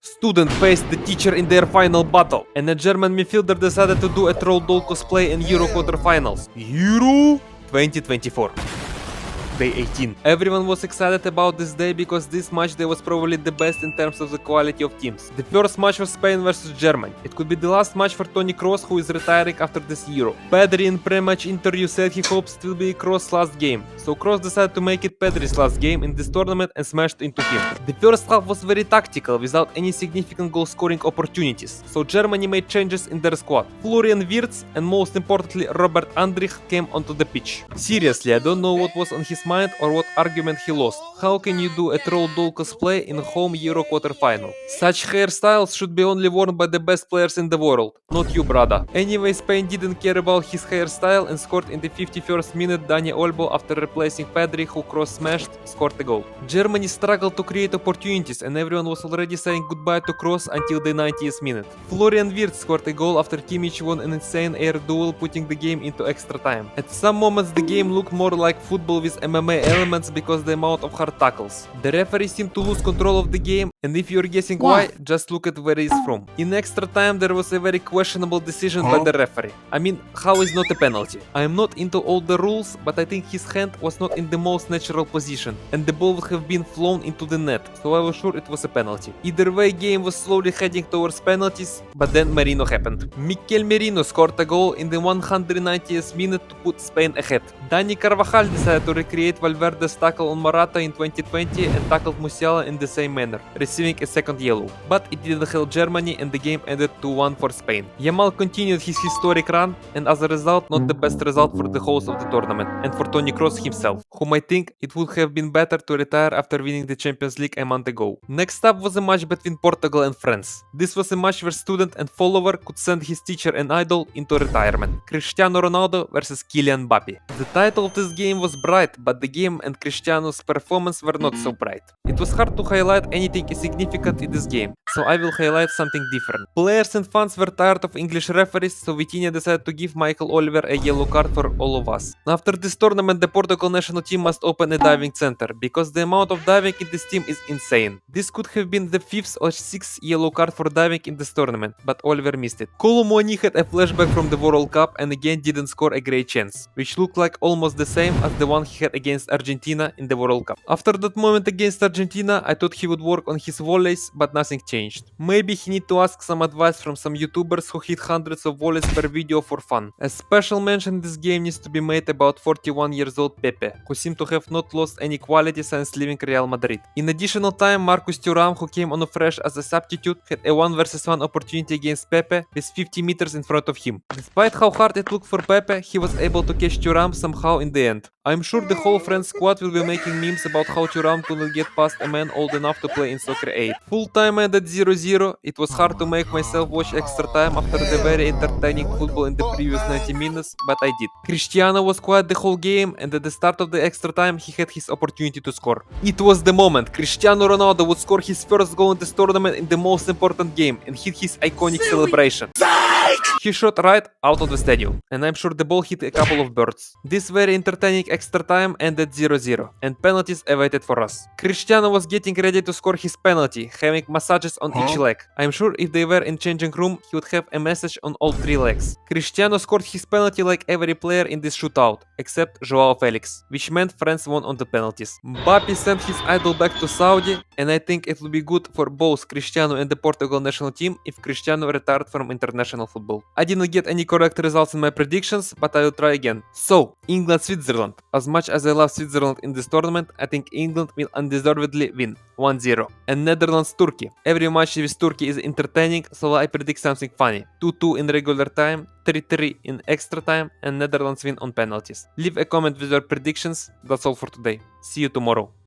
Student faced the teacher in their final battle, and a German midfielder decided to do a troll doll cosplay in Euro quarterfinals. Euro 2024. Day 18. Everyone was excited about this day because this match day was probably the best in terms of the quality of teams. The first match was Spain versus Germany. It could be the last match for Toni Kroos, who is retiring after this Euro. Pedri in pre-match interview said he hopes it will be Kroos' last game, so Kroos decided to make it Pedri's last game in this tournament and smashed into him. The first half was very tactical without any significant goal scoring opportunities, so Germany made changes in their squad. Florian Wirtz and most importantly Robert Andrich came onto the pitch. Seriously, I don't know what was on his mind or what argument he lost. How can you do a troll doll cosplay in home Euro quarterfinal? Such hairstyles should be only worn by the best players in the world, not you, brother. Anyway, Spain didn't care about his hairstyle and scored in the 51st minute. Dani Olmo, after replacing Pedri, who cross-smashed, scored a goal. Germany struggled to create opportunities and everyone was already saying goodbye to Kroos until the 90th minute. Florian Wirtz scored a goal after Kimmich won an insane air duel, putting the game into extra time. At some moments the game looked more like football with MMA elements because the amount of hard tackles. The referee seemed to lose control of the game, and if you're guessing why, just look at where he's from. In extra time there was a very questionable decision by the referee. I mean, how is not a penalty? I am not into all the rules, but I think his hand was not in the most natural position, and the ball would have been flown into the net, so I was sure it was a penalty. Either way, game was slowly heading towards penalties, but then Merino happened. Mikel Merino scored a goal in the 190th minute to put Spain ahead. Dani Carvajal decided to recreate Valverde's tackle on Morata in 2020 and tackled Musiala in the same manner, receiving a second yellow. But it didn't help Germany and the game ended 2-1 for Spain. Yamal continued his historic run and as a result not the best result for the host of the tournament and for Toni Kroos himself, whom I think it would have been better to retire after winning the Champions League a month ago. Next up was a match between Portugal and France. This was a match where student and follower could send his teacher and idol into retirement. Cristiano Ronaldo versus Kylian Mbappe. The title of this game was bright, but the game and Cristiano's performance were not so bright. It was hard to highlight anything significant in this game, so I will highlight something different. Players and fans were tired of English referees, so Vitinha decided to give Michael Oliver a yellow card for all of us. After this tournament, the Portugal national team must open a diving center, because the amount of diving in this team is insane. This could have been the 5th or 6th yellow card for diving in this tournament, but Oliver missed it. Kolo Muani had a flashback from the World Cup and again didn't score a great chance, which looked like almost the same as the one he had against Argentina in the World Cup. After that moment against Argentina, I thought he would work on his volleys, but nothing changed. Maybe he need to ask some advice from some YouTubers who hit hundreds of volleys per video for fun. A special mention in this game needs to be made about 41 years old Pepe, who seemed to have not lost any quality since leaving Real Madrid. In additional time, Marcus Thuram, who came on fresh as a substitute, had a 1 vs 1 opportunity against Pepe with 50 meters in front of him. Despite how hard it looked for Pepe, he was able to catch Thuram somehow in the end. I'm sure the whole France squad will be making memes about how Thuram couldn't get past a man old enough to play in Soccer 8. Full time ended 0-0. It was hard to make myself watch extra time after the very entertaining football in the previous 90 minutes, but I did. Cristiano was quiet the whole game, and at the start of the extra time he had his opportunity to score. It was the moment. Cristiano Ronaldo would score his first goal in this tournament in the most important game and hit his iconic celebration. He shot right out of the stadium, and I'm sure the ball hit a couple of birds. This very entertaining extra time ended 0-0, and penalties awaited for us. Cristiano was getting ready to score his penalty, having massages on each leg. I'm sure if they were in changing room, he would have a message on all 3 legs. Cristiano scored his penalty like every player in this shootout, except Joao Felix, which meant France won on the penalties. Mbappe sent his idol back to Saudi, and I think it would be good for both Cristiano and the Portugal national team if Cristiano retired from international football. I didn't get any correct results in my predictions, but I will try again. So, England-Switzerland. As much as I love Switzerland in this tournament, I think England will undeservedly win 1-0. And Netherlands-Turkey. Every match with Turkey is entertaining, so I predict something funny. 2-2 in regular time, 3-3 in extra time, and Netherlands win on penalties. Leave a comment with your predictions. That's all for today. See you tomorrow.